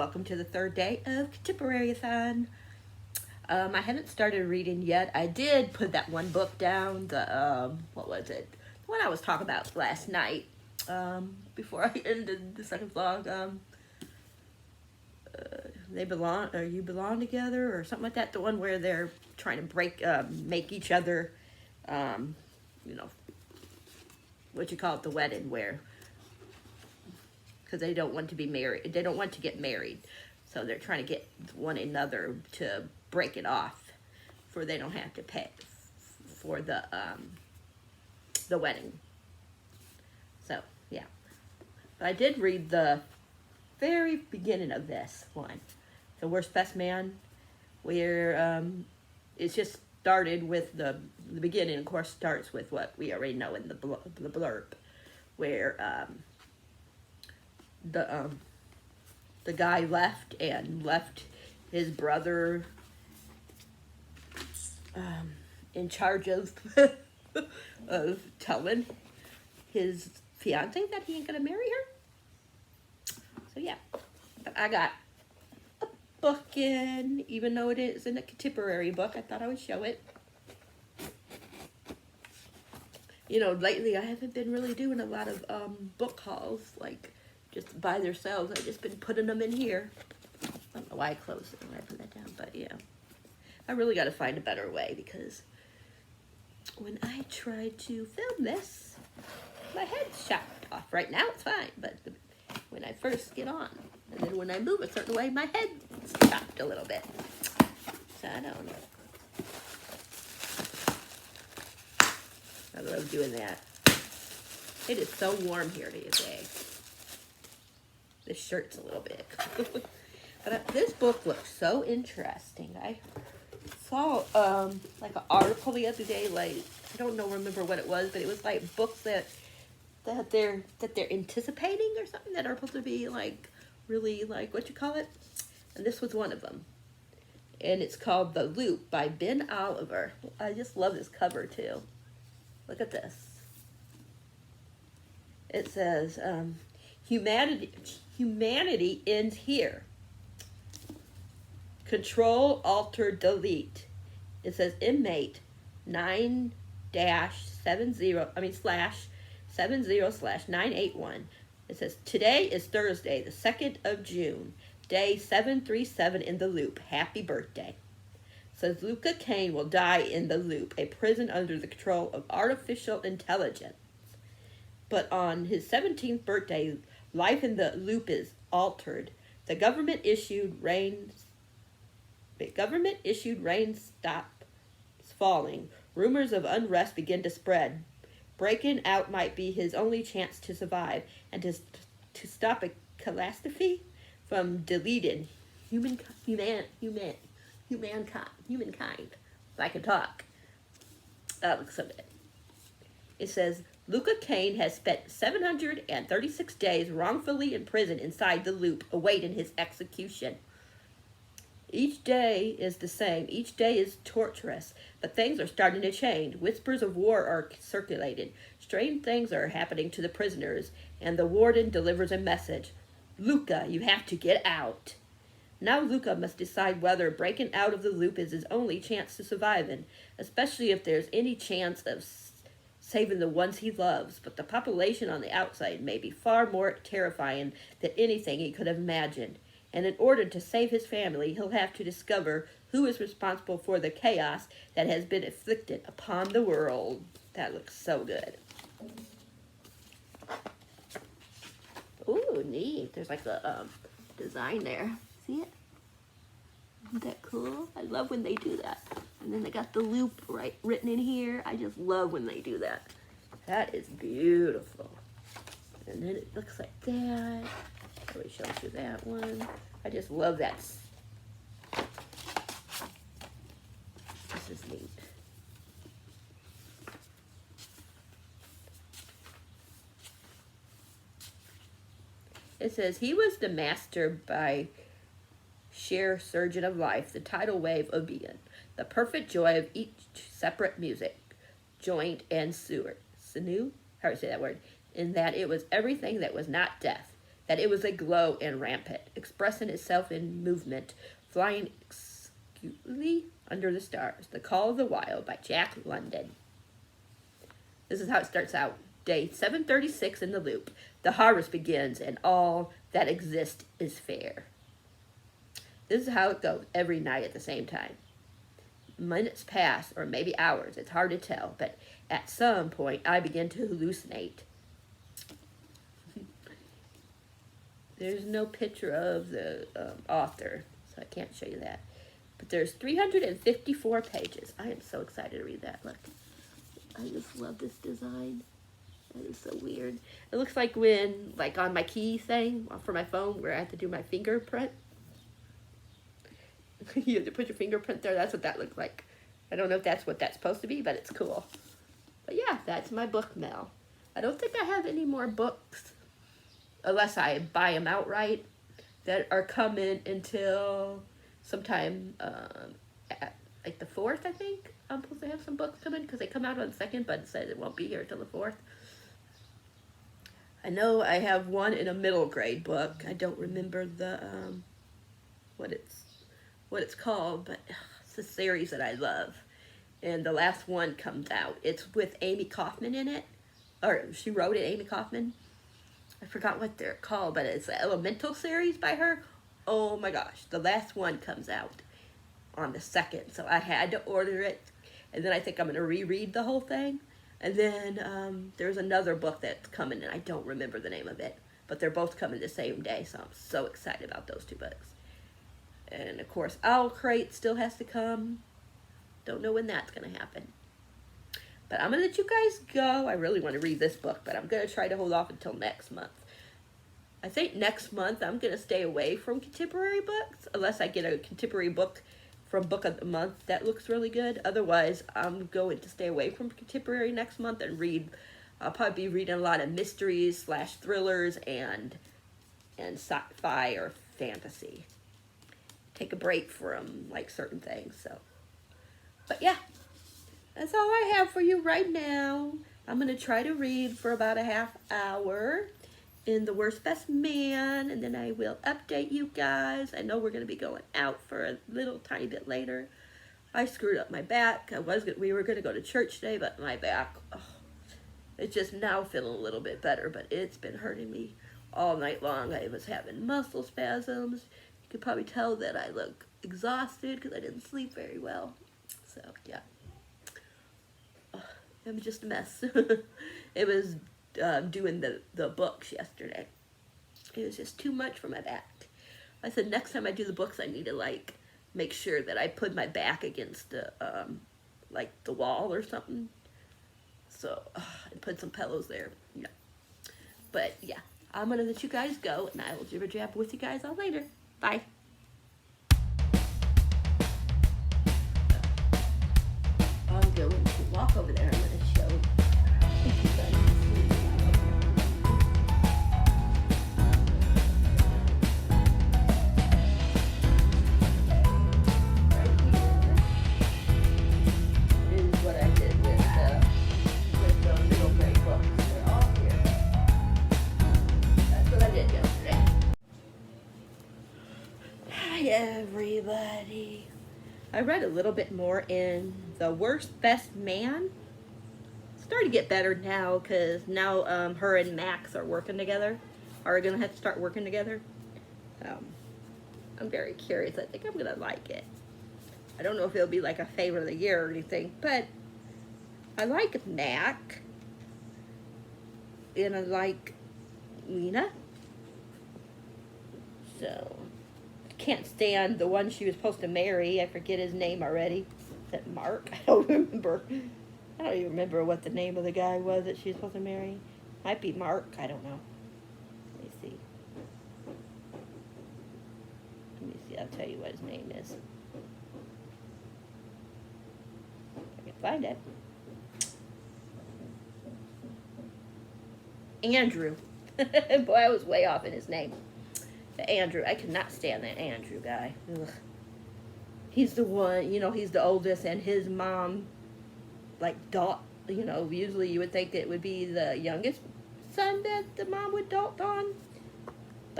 Welcome to the third day of Contemporary a-thon. I haven't started reading yet. I did put that one book down, what was it? The one I was talking about last night, before I ended the second vlog. They belong, or you belong together, or something like that. The one where they're trying to make each other, what you call it, the wedding, where, because they don't want to be married, they don't want to get married, so they're trying to get one another to break it off, for they don't have to pay for the wedding. So yeah, but I did read the very beginning of this one, The Worst Best Man, where it's just started with the beginning. Of course, starts with what we already know in the blurb, where the guy left his brother in charge of of telling his fiance that he ain't gonna marry her. So yeah, but I got a book in, even though it is in a contemporary book. I thought I would show it. Lately I haven't been really doing a lot of book hauls, like just by themselves. I've just been putting them in here. I don't know why I closed it when I put that down, but yeah. I really got to find a better way, because when I tried to film this, my head's chopped off. Right now it's fine, but when I first get on, and then when I move a certain way, my head's chopped a little bit. So I don't know. I love doing that. It is so warm here today. This shirt's a little big. But this book looks so interesting. I saw like an article the other day, like, I don't remember what it was, but it was like books that they're anticipating or something, that are supposed to be like really, like, what you call it? And this was one of them. And it's called The Loop by Ben Oliver. I just love this cover too. Look at this. It says, humanity ends here. Control, Alter, Delete. It says inmate 9-70/981. It says today is Thursday, the 2nd of June, day 737 in the loop. Happy birthday. It says Luca Kane will die in the loop, a prison under the control of artificial intelligence. But on his 17th birthday, life in the loop is altered. The government issued rain stops falling. Rumors of unrest begin to spread. Breaking out might be his only chance to survive and to stop a catastrophe from deleting humankind. If I can talk. That looks so good. It says Luca Kane has spent 736 days wrongfully in prison inside the loop, awaiting his execution. Each day is the same. Each day is torturous, but things are starting to change. Whispers of war are circulated. Strange things are happening to the prisoners, and the warden delivers a message. Luca, you have to get out. Now Luca must decide whether breaking out of the loop is his only chance to surviving, especially if there's any chance of saving the ones he loves. But the population on the outside may be far more terrifying than anything he could have imagined. And in order to save his family, he'll have to discover who is responsible for the chaos that has been inflicted upon the world. That looks so good. Ooh, neat. There's like a design there. See it? Isn't that cool? I love when they do that. And then they got the loop written in here. I just love when they do that. That is beautiful. And then it looks like that. Really shows you that one. I just love that. This is neat. It says, he was the master by sheer surgeon of life, the tidal wave of being, the perfect joy of each separate music, joint and sinew, how do you say that word, in that it was everything that was not death. that it was aglow and rampant, expressing itself in movement, flying exquisitely under the stars. The Call of the Wild by Jack London. This is how it starts out. Day 736 in the loop. The harvest begins, and all that exists is fair. This is how it goes every night at the same time. Minutes pass, or maybe hours. It's hard to tell, but at some point, I begin to hallucinate. There's no picture of the author, so I can't show you that. But there's 354 pages. I am so excited to read that. Look, I just love this design. That is so weird. It looks like when, like on my key thing for my phone, where I have to do my fingerprint. You have to put your fingerprint there. That's what that looks like. I don't know if that's what that's supposed to be, but it's cool. But yeah, that's my book mail. I don't think I have any more books, unless I buy them outright, that are coming until sometime at like the 4th, I think. I'm supposed to have some books coming because they come out on the 2nd, but it says it won't be here until the 4th. I know I have one in a middle grade book. I don't remember the what it's called, but it's a series that I love. And the last one comes out. It's with Amy Kaufman in it, or she wrote it, Amy Kaufman. I forgot what they're called, but it's the Elemental series by her. Oh my gosh, the last one comes out on the 2nd, so I had to order it, and then I think I'm going to reread the whole thing. And then there's another book that's coming, and I don't remember the name of it, but they're both coming the same day, so I'm so excited about those 2 books. And of course, Owl Crate still has to come. Don't know when that's going to happen. But I'm going to let you guys go. I really want to read this book, but I'm going to try to hold off until next month. I think next month I'm going to stay away from contemporary books, unless I get a contemporary book from Book of the Month that looks really good. Otherwise, I'm going to stay away from contemporary next month and read. I'll probably be reading a lot of mysteries / thrillers and sci-fi or fantasy. Take a break from like certain things. So, but yeah, that's all I have for you right now. I'm gonna try to read for about a half hour in The Worst Best Man, and then I will update you guys. I know we're gonna be going out for a little tiny bit later. I screwed up my back. We were gonna go to church today, but my back, it's just now feeling a little bit better, but it's been hurting me all night long. I was having muscle spasms. You could probably tell that I look exhausted because I didn't sleep very well. So, yeah. It was just a mess. It was doing the books yesterday. It was just too much for my back. I said next time I do the books, I need to, like, make sure that I put my back against the, like, the wall or something. So, and put some pillows there. Yeah. But, yeah. I'm going to let you guys go, and I will jibber jab with you guys all later. Bye. I'm going to walk over there. I'm going to show you guys. Right here is what I did with the middle grade books. They're all here. That's what I did yesterday. Hi, everybody. I read a little bit more in The Worst Best Man. It's starting to get better now because now her and Max are working together. Are going to have to start working together. I'm very curious. I think I'm going to like it. I don't know if it'll be like a favorite of the year or anything, but I like Mac. And I like Lena. So, I can't stand the one she was supposed to marry. I forget his name already. Is that Mark? I don't remember. I don't even remember what the name of the guy was that she was supposed to marry. Might be Mark. I don't know. Let me see. I'll tell you what his name is. If I can find it. Andrew. Boy, I was way off in his name. Andrew. I could not stand that Andrew guy. Ugh. He's the one, he's the oldest, and his mom, like, usually you would think it would be the youngest son that the mom would dote on.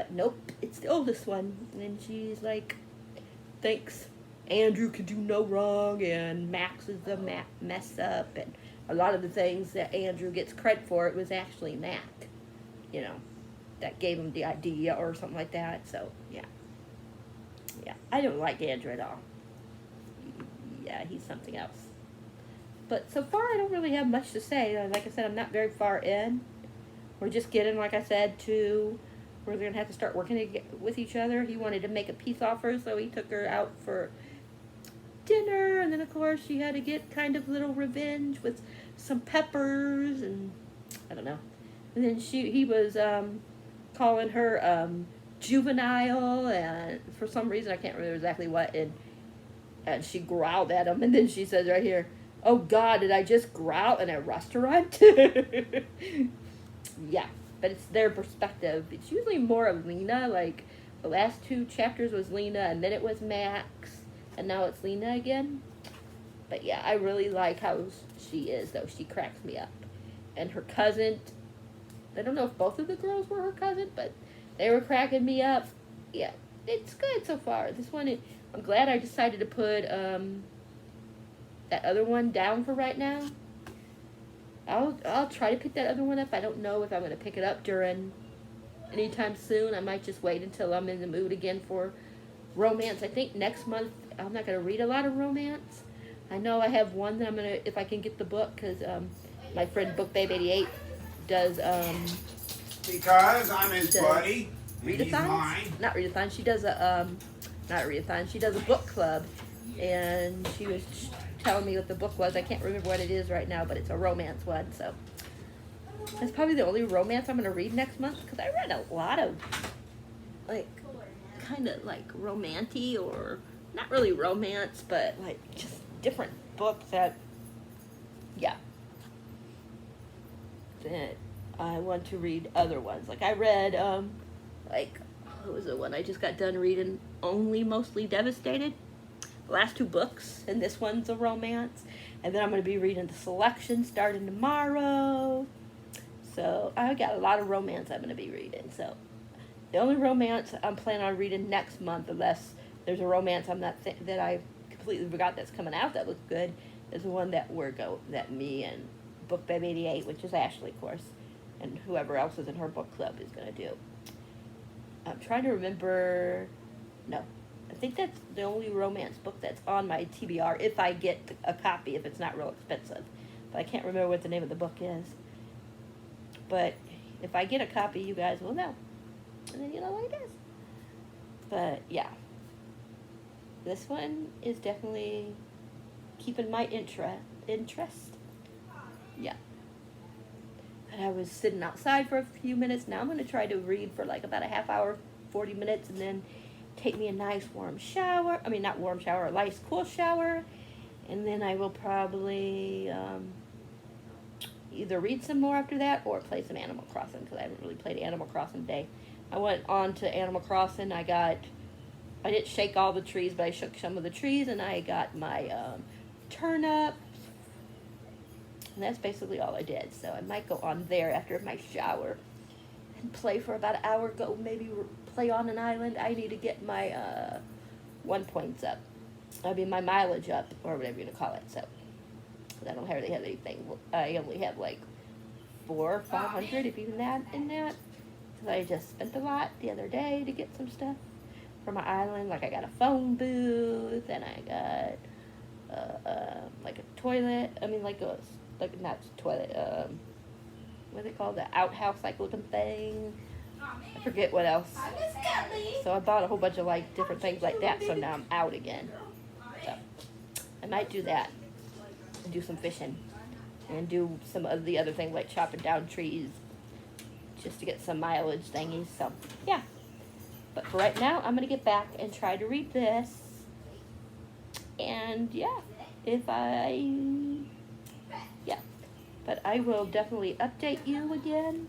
But nope, it's the oldest one. And she's like, thinks Andrew can do no wrong, and Max is the mess up, and a lot of the things that Andrew gets credit for, it was actually Mac, you know, that gave him the idea or something like that. So yeah, I don't like Andrew at all. Yeah, he's something else. But so far, I don't really have much to say. Like I said, I'm not very far in. We're just getting, like I said, to where they're going to have to start working with each other. He wanted to make a peace offer, so he took her out for dinner. And then, of course, she had to get kind of little revenge with some peppers and, I don't know. And then he was calling her juvenile, and for some reason, I can't remember exactly what, and she growled at him. And then she says right here, "Oh, God, did I just growl in a restaurant?" Yeah, but it's their perspective. It's usually more of Lena. Like, the last 2 chapters was Lena, and then it was Max, and now it's Lena again. But yeah, I really like how she is, though. She cracks me up. And her cousin, I don't know if both of the girls were her cousin, but they were cracking me up. Yeah, it's good so far. This one, I'm glad I decided to put that other one down for right now. I'll try to pick that other one up. I don't know if I'm going to pick it up during anytime soon. I might just wait until I'm in the mood again for romance. I think next month I'm not going to read a lot of romance. I know I have one that I'm going to, if I can get the book, because my friend BookBabe88 does because I'm his buddy. Readathons? Not readathon. She does not readathon. She does a book club, and she was telling me what the book was. I can't remember what it is right now, but it's a romance one. So that's probably the only romance I'm going to read next month, because I read a lot of like kind of like romantic, or not really romance, but like just different books that, yeah, that I want to read other ones. Like I read like, what was the one I just got done reading? Only Mostly Devastated. Last 2 books, and this one's a romance. And then I'm going to be reading The Selection starting tomorrow. So I got a lot of romance I'm going to be reading. So the only romance I'm planning on reading next month, unless there's a romance that I completely forgot that's coming out that looks good, is the one that that me and BookBabe88, which is Ashley, of course, and whoever else is in her book club is going to do. I'm trying to remember. No. I think that's the only romance book that's on my TBR, if I get a copy, if it's not real expensive. But I can't remember what the name of the book is. But if I get a copy, you guys will know. And then you know what it is. But yeah. This one is definitely keeping my interest. Yeah. And I was sitting outside for a few minutes. Now I'm going to try to read for like about a half hour, 40 minutes, and then take me a nice warm shower. I mean, not warm shower, a nice cool shower. And then I will probably either read some more after that or play some Animal Crossing, because I haven't really played Animal Crossing today. I went on to Animal Crossing. I didn't shake all the trees, but I shook some of the trees, and I got my turnips. And that's basically all I did. So I might go on there after my shower and play for about an hour, go maybe play on an island. I need to get my 1 points up. I mean, my mileage up, or whatever you're going to call it. So I don't hardly have anything. I only have like 400 or 500, if even that, in that. Because I just spent a lot the other day to get some stuff for my island. Like I got a phone booth, and I got like a toilet. I mean, like not toilet, what is it called? The outhouse like looking thing. I forget what else. So I bought a whole bunch of like different things like that, so now I'm out again. So I might do that and do some fishing and do some of the other things like chopping down trees just to get some mileage thingies. So yeah. But for right now, I'm going to get back and try to read this. And yeah, but I will definitely update you again.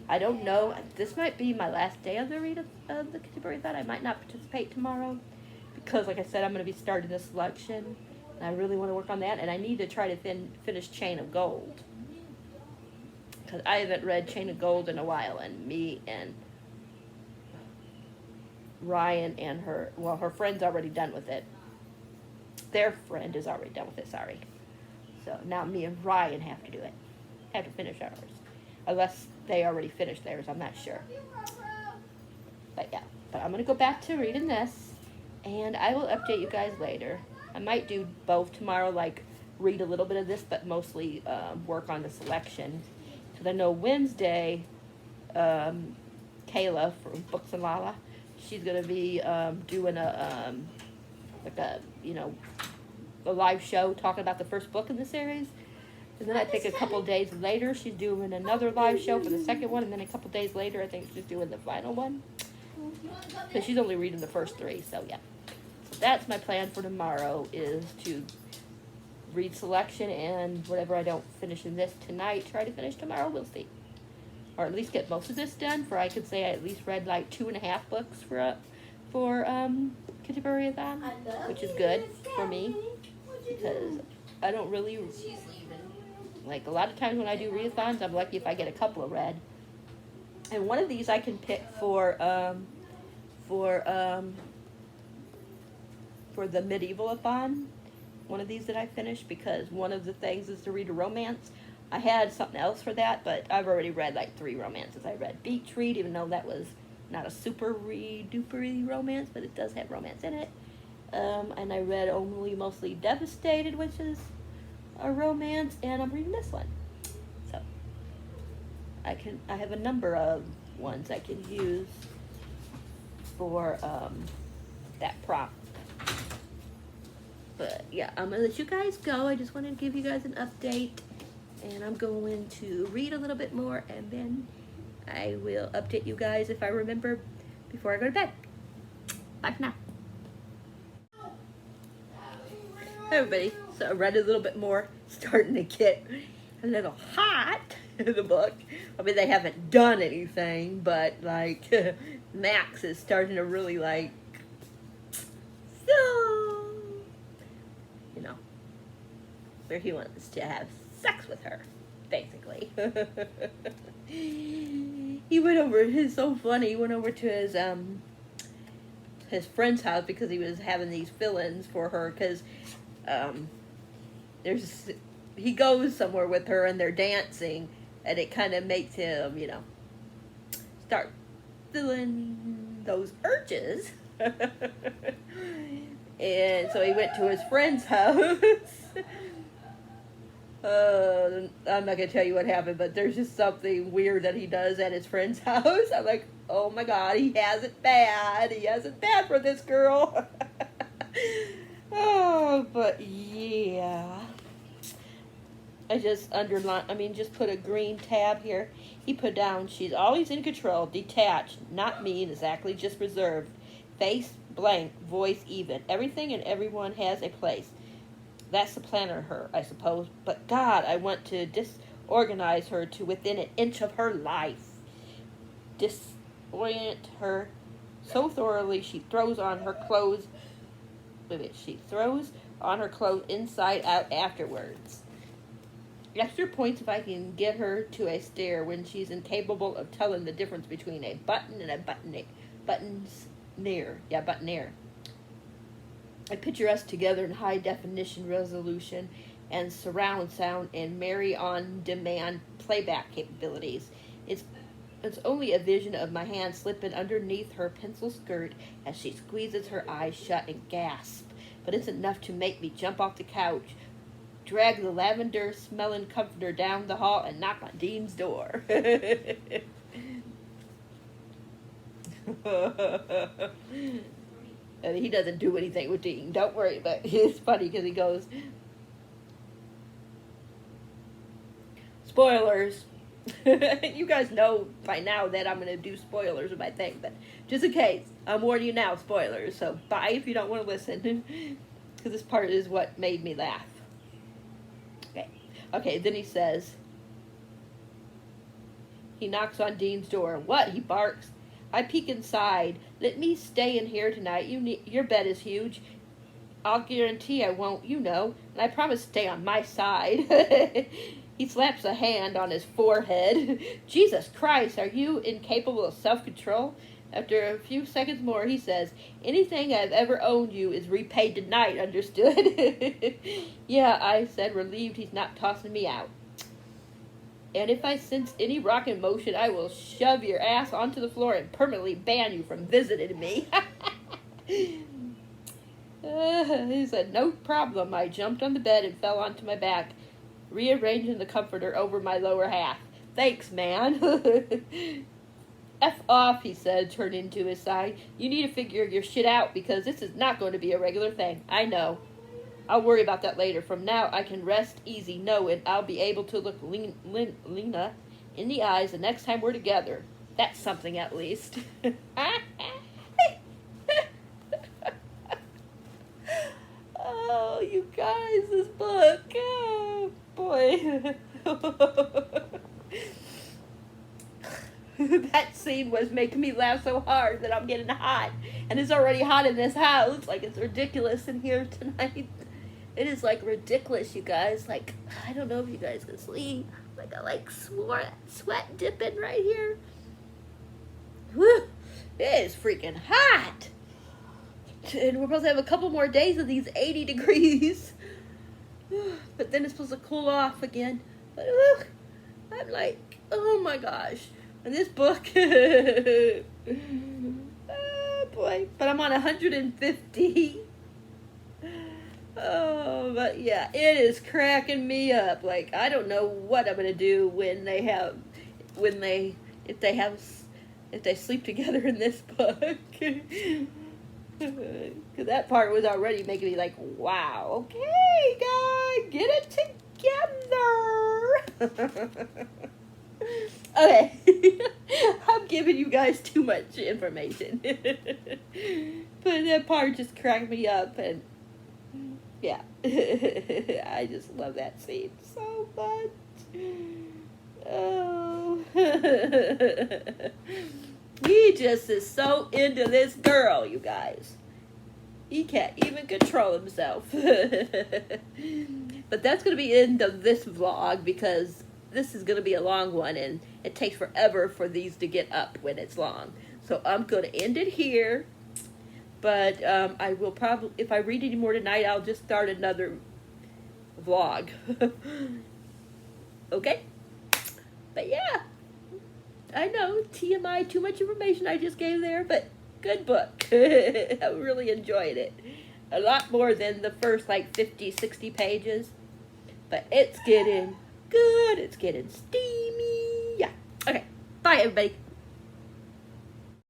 I don't know. This might be my last day of the read of the Contemporary Thought. I might not participate tomorrow because, like I said, I'm going to be starting the selection. And I really want to work on that. And I need to try to finish Chain of Gold, because I haven't read Chain of Gold in a while. And me and Ryan and her friend's already done with it. Their friend is already done with it, sorry. So now me and Ryan have to do it. Have to finish ours. Unless they already finished theirs, I'm not sure. But yeah, but I'm going to go back to reading this, and I will update you guys later. I might do both tomorrow, like read a little bit of this, but mostly work on the selection. Because I know Wednesday, Kayla from Books and Lala, she's going to be doing a live show talking about the first book in the series. And then I think a couple days later, she's doing another live show for the second one. And then a couple days later, I think she's doing the final one. Because she's only reading the first 3, so yeah. So that's my plan for tomorrow, is to read selection, and whatever I don't finish in this tonight, try to finish tomorrow, we'll see. Or at least get most of this done, for I could say I at least read like 2.5 books for Canterbury a-thon, which is good for me, because I don't really, like a lot of times when I do readathons, I'm lucky if I get a couple of read. And one of these I can pick for the medieval-a-thon, one of these that I finished, because one of the things is to read a romance. I had something else for that, but I've already read like 3 romances. I read Beach Read, even though that was not a super duper romance, but it does have romance in it. And I read Only Mostly Devastated, which is a romance, and I'm reading this one. So I have a number of ones I can use for that prompt. But yeah, I'm gonna let you guys go. I just wanted to give you guys an update, and I'm going to read a little bit more, and then I will update you guys if I remember before I go to bed. Bye for now. Hey everybody, so I read a little bit more, starting to get a little hot in the book. I mean, they haven't done anything, but like Max is starting to really like, so, you know, where he wants to have sex with her, basically. He went over, it's so funny, he went over to his friend's house because he was having these fill-ins for her, because he goes somewhere with her and they're dancing, and it kind of makes him, you know, start feeling those urges. And so he went to his friend's house. I'm not going to tell you what happened, but there's just something weird that he does at his friend's house. I'm like, oh my God, he has it bad. He has it bad for this girl. Oh, but yeah. I just just put a green tab here. He put down, she's always in control, detached, not mean, exactly, just reserved. Face blank, voice even. Everything and everyone has a place. That's the plan of her, I suppose. But God, I want to disorganize her to within an inch of her life. Disorient her so thoroughly she throws on her clothes. She throws on her clothes inside out afterwards. Extra points if I can get her to a stare when she's incapable of telling the difference between a button and a buttoneer. Yeah, buttoneer. I picture us together in high definition resolution and surround sound and Mary on demand playback capabilities. It's only a vision of my hand slipping underneath her pencil skirt as she squeezes her eyes shut and gasp. But it's enough to make me jump off the couch, drag the lavender-smelling comforter down the hall, and knock on Dean's door. And he doesn't do anything with Dean. Don't worry, but it's funny because he goes, spoilers. You guys know by now that I'm going to do spoilers of my thing, but just in case, I'm warning you now, spoilers. So bye if you don't want to listen, because this part is what made me laugh. Okay, then he says, he knocks on Dean's door. What? He barks. I peek inside. Let me stay in here tonight. Your bed is huge. I'll guarantee I won't, you know, and I promise to stay on my side. He slaps a hand on his forehead. Jesus Christ, are you incapable of self-control? After a few seconds more, he says, anything I've ever owned you is repaid tonight, understood? Yeah, I said, relieved he's not tossing me out. And if I sense any rocking motion, I will shove your ass onto the floor and permanently ban you from visiting me. He said, no problem. I jumped on the bed and fell onto my back, rearranging the comforter over my lower half. Thanks, man. F off, he said, turning to his side. You need to figure your shit out because this is not going to be a regular thing. I know. I'll worry about that later. From now, I can rest easy knowing I'll be able to look Lena in the eyes the next time we're together. That's something, at least. Oh, you guys, this book. Oh, boy. That scene was making me laugh so hard that I'm getting hot. And it's already hot in this house. Like, it's ridiculous in here tonight. It is, like, ridiculous, you guys. Like, I don't know if you guys can see. Like, I, like, sweat dipping right here. Whew. It is freaking hot. And we're supposed to have a couple more days of these 80 degrees. But then it's supposed to cool off again. But, I'm like, oh, my gosh. And this book, oh boy, but I'm on 150. Oh, but yeah, it is cracking me up. Like, I don't know what I'm gonna do when if they sleep together in this book. Because that part was already making me like, wow, okay, guys, get it together. Okay, I'm giving you guys too much information. But that part just cracked me up, and yeah, I just love that scene so much. Oh, he just is so into this girl, you guys. He can't even control himself. But that's going to be the end of this vlog because this is going to be a long one and it takes forever for these to get up when it's long. So I'm going to end it here. But I will probably, if I read any more tonight, I'll just start another vlog. Okay? But yeah, I know, TMI, too much information I just gave there, but good book. I really enjoyed it. A lot more than the first like 50, 60 pages. But it's getting good. It's getting steamy. Yeah. Okay. Bye, everybody.